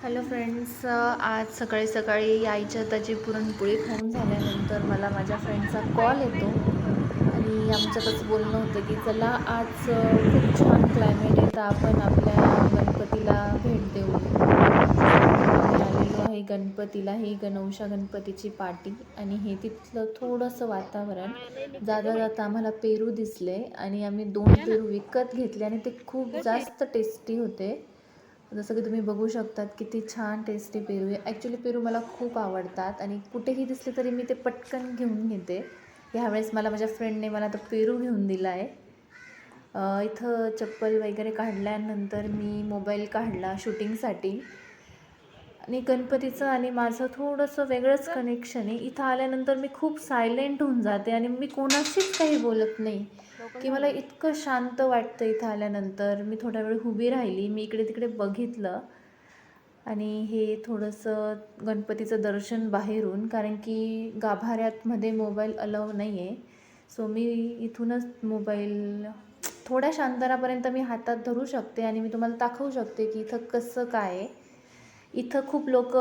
Hello friends, आज सकाळी सकाळी आईच्या हाताची पुरणपोळी खाऊन झाल्यानंतर मला माझ्या फ्रेंडचा कॉल येतो आणि आमचं कसं बोलणं होतं की चला आज खूप छान क्लायमेट आहे तर आपण आपल्या गणपतीला भेट देऊ. आम्ही आलेलो आहे गणपतीला, ही गणौशा गणपतीची पाटी आणि हे तिथलं थोडंसं वातावरण. जाता जाता आम्हाला पेरू दिसले आणि आम्ही 2 पेरू विकत घेतले आणि ते खूप जास्त टेस्टी होते. जसं की तुम्ही बघू शकतात किती छान टेस्टी पेरू आहे. ॲक्च्युली पेरू मला खूप आवडतात आणि कुठेही दिसले तरी मी ते पटकन घेऊन घेते. ह्यावेळेस मला माझ्या फ्रेंडने मला तर पेरू घेऊन दिला आहे. इथं चप्पल वगैरे काढल्यानंतर मी मोबाईल काढला शूटिंगसाठी आणि गणपतीचं आणि माझं थोडंसं वेगळंच कनेक्शन आहे. इथं आल्यानंतर मी खूप सायलेंट होऊन जाते आणि मी कोणाशीच काही बोलत नाही की मला इतकं शांत वाटतं. इथं आल्यानंतर मी थोडा वेळ उभी राहिली, मी इकडे तिकडे बघितलं आणि हे थोडंसं गणपतीचं दर्शन बाहेरून, कारण की गाभाऱ्यातमध्ये मोबाईल अलाव नाही आहे. सो मी इथूनच मोबाईल थोड्या शांतरापर्यंत मी हातात धरू शकते आणि मी तुम्हाला दाखवू शकते की इथं कसं काय आहे. इथं खूप लोक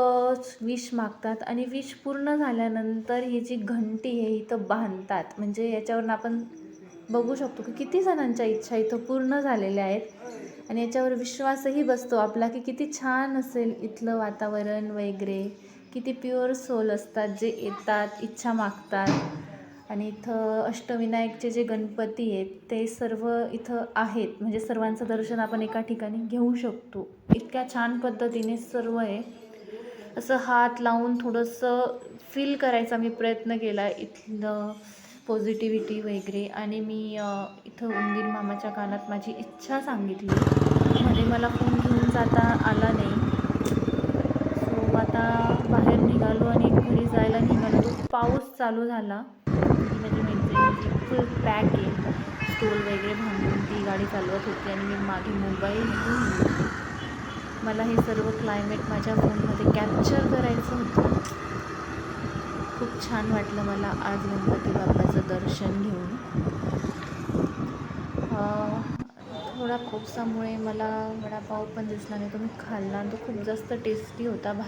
विश मागतात आणि विश पूर्ण झाल्यानंतर ही जी घंटी आहे इथं बांधतात. म्हणजे याच्यावरून आपण बघू शकतो की किती जणांच्या इच्छा इथं पूर्ण झालेल्या आहेत आणि याच्यावर विश्वासही बसतो आपला की किती छान असेल इथलं वातावरण वगैरे. किती प्युअर सोल असतात जे येतात, इच्छा मागतात आणि इथं अष्टविनायकचे जे गणपती आहेत ते सर्व इथं आहेत. म्हणजे सर्वांचं दर्शन आपण एका ठिकाणी घेऊ शकतो. इतक्या छान पद्धतीने सर्व आहे. असं हात लावून थोडंसं फील करायचा मी प्रयत्न केला इथलं पॉझिटिव्हिटी वगैरे आणि मी इथं उंदीर मामाच्या कानात माझी इच्छा सांगितली. मध्ये मला फोन घेऊन जाता आला नाही. सो आता बाहेर निघालो आणि घरी जायला निघालो तो पाऊस चालू झाला. ही माझी मैत्रीण जी फुल पॅक आहे, स्टोल वगैरे बांधून ती गाडी चालवत होती आणि मी मागे मोबाईल घेऊन मला हे सर्व क्लायमेट माझ्या फोनमध्ये कॅप्चर करायचं होतं. खूप छान वाटलं मला आज गणपती बाप्पाचं दर्शन घेऊन. थोडा पावसामुळे मला वडापाव पण दिसला नाही, तो मी खाल्ला आणि तो खूप जास्त टेस्टी होता. बाहेर